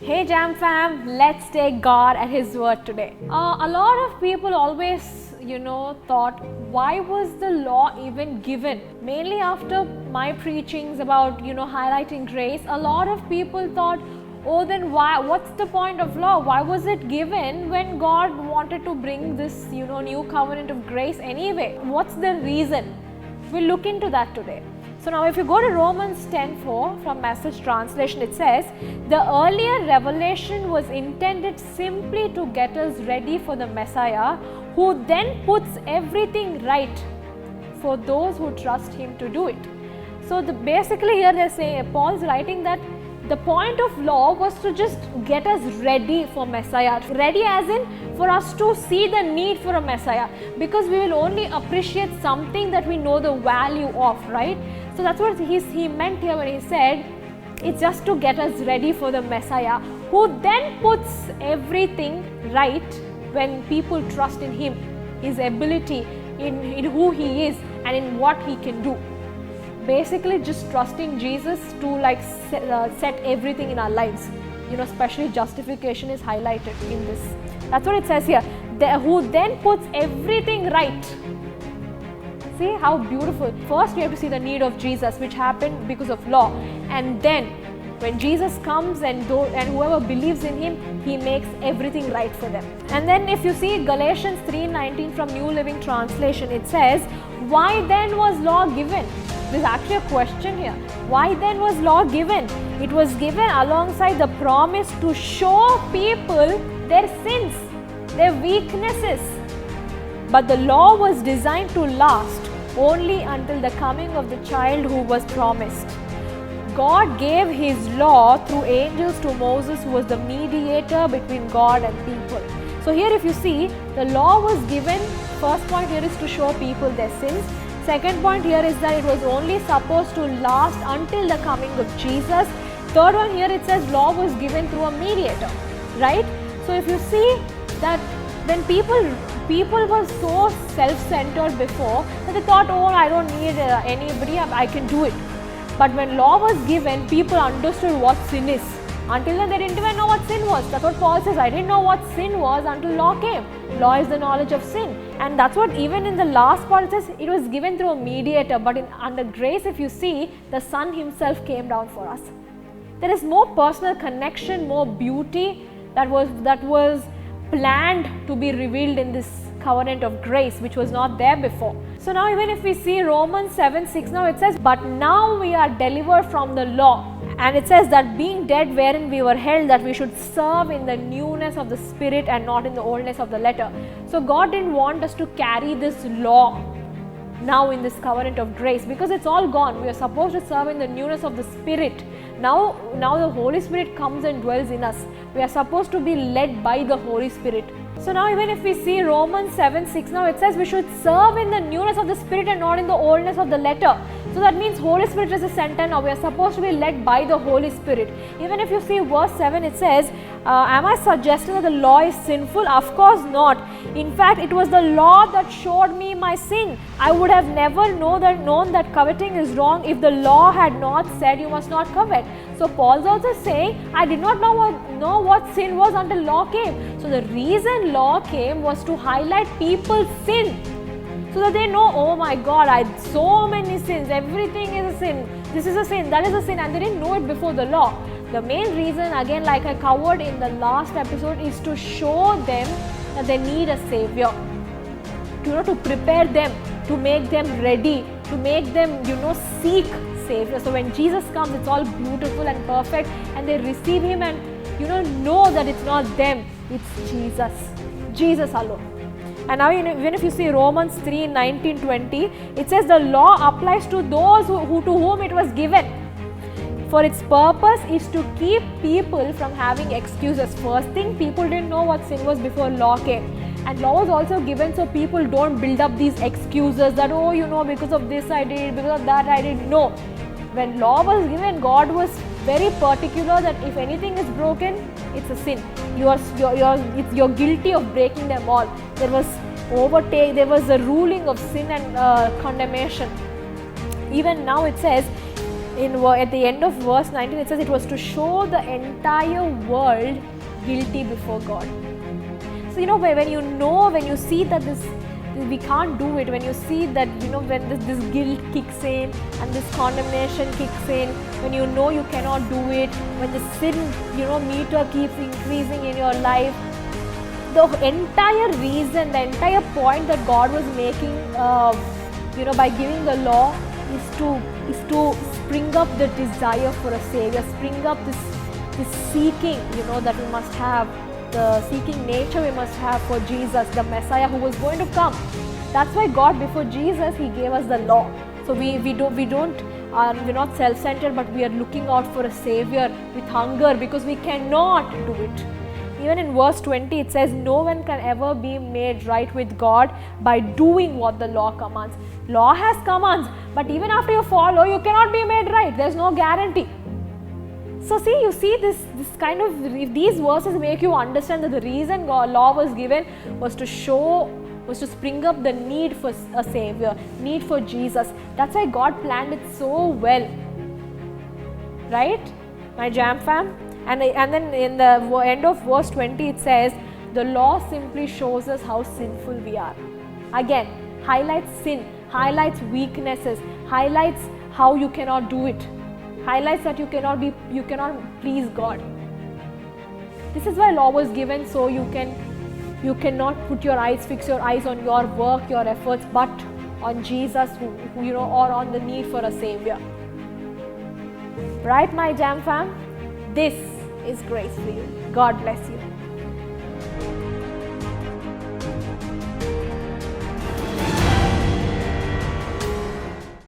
Hey Jam fam, let's take God at His word today. A lot of people always, thought, why was the law even given? Mainly after my preachings about, highlighting grace, a lot of people thought, oh, then what's the point of law? Why was it given when God wanted to bring this, new covenant of grace anyway? What's the reason? We'll look into that today. So now if you go to Romans 10:4 from Message translation, it says, the earlier revelation was intended simply to get us ready for the Messiah, who then puts everything right for those who trust Him to do it. So basically here they're saying, Paul's writing that the point of law was to just get us ready for Messiah. Ready as in for us to see the need for a Messiah, because we will only appreciate something that we know the value of, right? So that's what he meant here when he said it's just to get us ready for the Messiah, who then puts everything right when people trust in Him, His ability, in who He is and in what He can do. Basically just trusting Jesus to set everything in our lives. Especially justification is highlighted in this. That's what it says here. Who then puts everything right. See how beautiful. First we have to see the need of Jesus, which happened because of law. And then when Jesus comes and whoever believes in Him, He makes everything right for them. And then if you see Galatians 3:19 from New Living Translation, it says, why then was law given? There's actually a question here. Why then was law given? It was given alongside the promise to show people their sins, their weaknesses. But the law was designed to last only until the coming of the child who was promised. God gave His law through angels to Moses, who was the mediator between God and people. So here if you see, the law was given, first point here is to show people their sins. Second point here is that it was only supposed to last until the coming of Jesus. Third one here, it says law was given through a mediator, right? So if you see that when people were so self-centered before that they thought, oh, I don't need anybody, I can do it. But when law was given, people understood what sin is. Until then, they didn't even know what sin was. That's what Paul says. I didn't know what sin was until law came. Law is the knowledge of sin. And that's what even in the last part it says, it was given through a mediator. But under grace, if you see, the Son Himself came down for us. There is more personal connection, more beauty that was planned to be revealed in this covenant of grace, which was not there before. So now even if we see Romans 7:6, now it says, but now we are delivered from the law. And it says that being dead wherein we were held, that we should serve in the newness of the Spirit and not in the oldness of the letter. So God didn't want us to carry this law now in this covenant of grace, because it's all gone. We are supposed to serve in the newness of the Spirit. Now the Holy Spirit comes and dwells in us. We are supposed to be led by the Holy Spirit. So now even if we see Romans 7:6, now it says we should serve in the newness of the Spirit and not in the oldness of the letter. So that means Holy Spirit is the center now. We are supposed to be led by the Holy Spirit. Even if you see verse 7, it says, am I suggesting that the law is sinful? Of course not. In fact, it was the law that showed me my sin. I would have never known that coveting is wrong if the law had not said you must not covet. So Paul's also saying, I did not know what sin was until law came. So the reason law came was to highlight people's sin, so that they know, oh my God, I had so many sins, everything is a sin, this is a sin, that is a sin, and they didn't know it before the law. The main reason, again, like I covered in the last episode, is to show them that they need a Savior, to prepare them, to make them ready, to make them, seek Savior. So when Jesus comes, it's all beautiful and perfect, and they receive Him and, know that it's not them, it's Jesus alone. And now even if you see Romans 3:19-20, it says the law applies to those to whom it was given. For its purpose is to keep people from having excuses. First thing, people didn't know what sin was before law came. And law was also given so people don't build up these excuses that, oh, because of this I did, because of that I did. No. When law was given, God was very particular that if anything is broken, it's a sin. You're guilty of breaking them all. There was a ruling of sin and condemnation. Even now it says At the end of verse 19 it says it was to show the entire world guilty before God. So when you see that we can't do it, when you see that when this guilt kicks in and this condemnation kicks in, when you cannot do it, when the sin meter keeps increasing in your life, the entire reason, the entire point that God was making by giving the law is to spring up the desire for a savior, spring up this seeking that we must have, the seeking nature we must have for Jesus, the Messiah who was going to come. That's why God, before Jesus, He gave us the law. So we're not self-centered, but we are looking out for a savior with hunger, because we cannot do it. Even in verse 20 it says, no one can ever be made right with God by doing what the law commands. Law has commands, but even after you follow, you cannot be made right. There's no guarantee. So you see this kind of, these verses make you understand that the reason law was given was to spring up the need for a savior, need for Jesus. That's why God planned it so well. Right, my Jam fam? And then in the end of verse 20 it says, the law simply shows us how sinful we are. Again, highlights sin, highlights weaknesses, highlights how you cannot do it, highlights that you cannot please God. This is why law was given, so you cannot fix your eyes on your work, your efforts, but on Jesus, or on the need for a savior. Right, my Jam fam? This is grace for you. God bless you.